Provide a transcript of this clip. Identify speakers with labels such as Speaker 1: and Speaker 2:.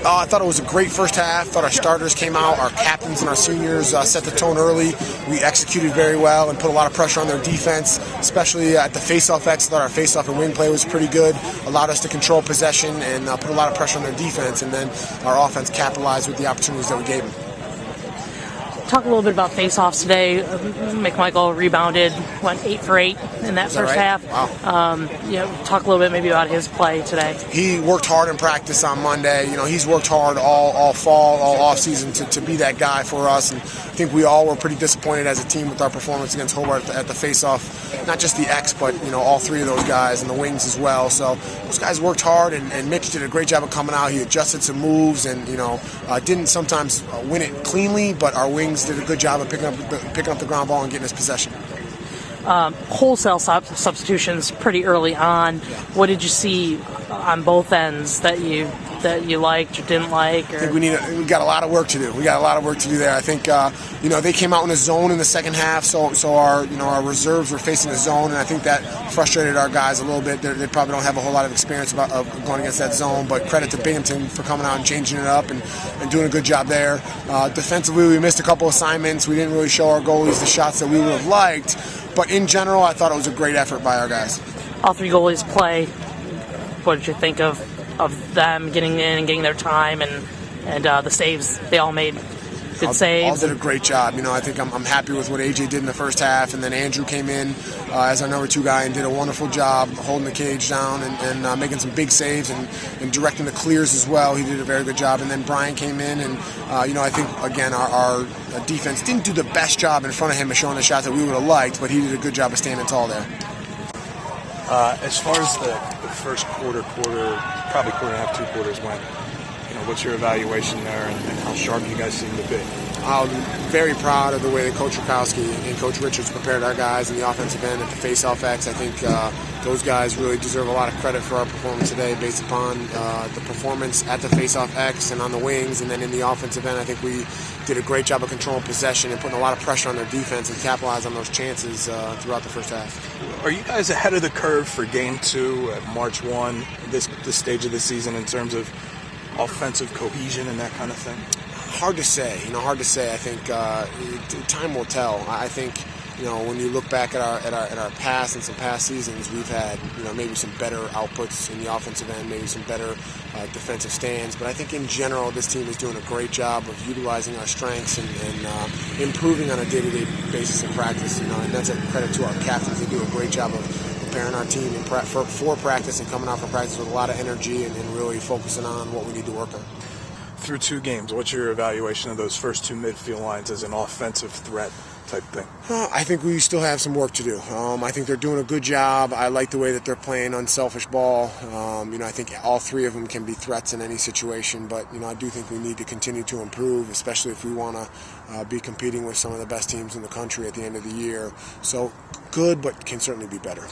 Speaker 1: I thought it was a great first half. Thought our starters came out, our captains and our seniors set the tone early. We executed very well and put a lot of pressure on their defense, especially at the face-off X. Thought our face-off and wing play was pretty good. Allowed us to control possession and put a lot of pressure on their defense, and then our offense capitalized with the opportunities that we gave them.
Speaker 2: Talk a little bit about face-offs today. McMichael rebounded, went 8 for 8 in that first half.
Speaker 1: Wow.
Speaker 2: Talk a little bit maybe about his play today.
Speaker 1: He worked hard in practice on Monday. He's worked hard all fall, all off season to be that guy for us. And I think we all were pretty disappointed as a team with our performance against Hobart at the face-off. Not just the X, but all three of those guys and the wings as well. So those guys worked hard, and Mitch did a great job of coming out. He adjusted some moves, and didn't sometimes win it cleanly, but our wings did a good job of picking up the ground ball and getting us possession.
Speaker 2: Wholesale substitutions pretty early on.
Speaker 1: Yeah.
Speaker 2: What did you see on both ends that you liked or didn't like? Or?
Speaker 1: I think we got a lot of work to do. We got a lot of work to do there. I think they came out in a zone in the second half, so our reserves were facing a zone, and I think that frustrated our guys a little bit. They probably don't have a whole lot of experience of going against that zone, but credit to Binghamton for coming out and changing it up and doing a good job there. Defensively, we missed a couple assignments. We didn't really show our goalies the shots that we would have liked, but in general, I thought it was a great effort by our guys.
Speaker 2: All three goalies play. What did you think of them getting in and getting their time and the saves they all made? Good saves.
Speaker 1: All did a great job. I think I'm happy with what AJ did in the first half, and then Andrew came in as our number 2 guy and did a wonderful job holding the cage down and making some big saves and directing the clears as well. He did a very good job. And then Brian came in, and I think again our defense didn't do the best job in front of him of showing the shots that we would have liked, but he did a good job of standing tall there.
Speaker 3: As far as the first quarter, probably quarter and a half, 2 quarters went, what's your evaluation there and how sharp you guys seem to be?
Speaker 1: I'm very proud of the way that Coach Rakowski and Coach Richards prepared our guys in the offensive end at the face-off X. I think those guys really deserve a lot of credit for our performance today based upon the performance at the face-off X and on the wings, and then in the offensive end I think we did a great job of controlling possession and putting a lot of pressure on their defense and capitalized on those chances throughout the first half.
Speaker 3: Are you guys ahead of the curve for Game 2 at March 1, this stage of the season, in terms of offensive cohesion and that kind of thing?
Speaker 1: Hard to say. I think time will tell. I think when you look back at our past and some past seasons, we've had maybe some better outputs in the offensive end, maybe some better defensive stands. But I think in general, this team is doing a great job of utilizing our strengths and improving on a day-to-day basis in practice. And that's a credit to our captains. They do a great job of preparing our team for practice and coming out for practice with a lot of energy and really focusing on what we need to work on.
Speaker 3: Through 2 games, what's your evaluation of those first 2 midfield lines as an offensive threat type thing?
Speaker 1: I think we still have some work to do. I think they're doing a good job. I like the way that they're playing unselfish ball. I think all 3 of them can be threats in any situation, but I do think we need to continue to improve, especially if we want to be competing with some of the best teams in the country at the end of the year. So good, but can certainly be better.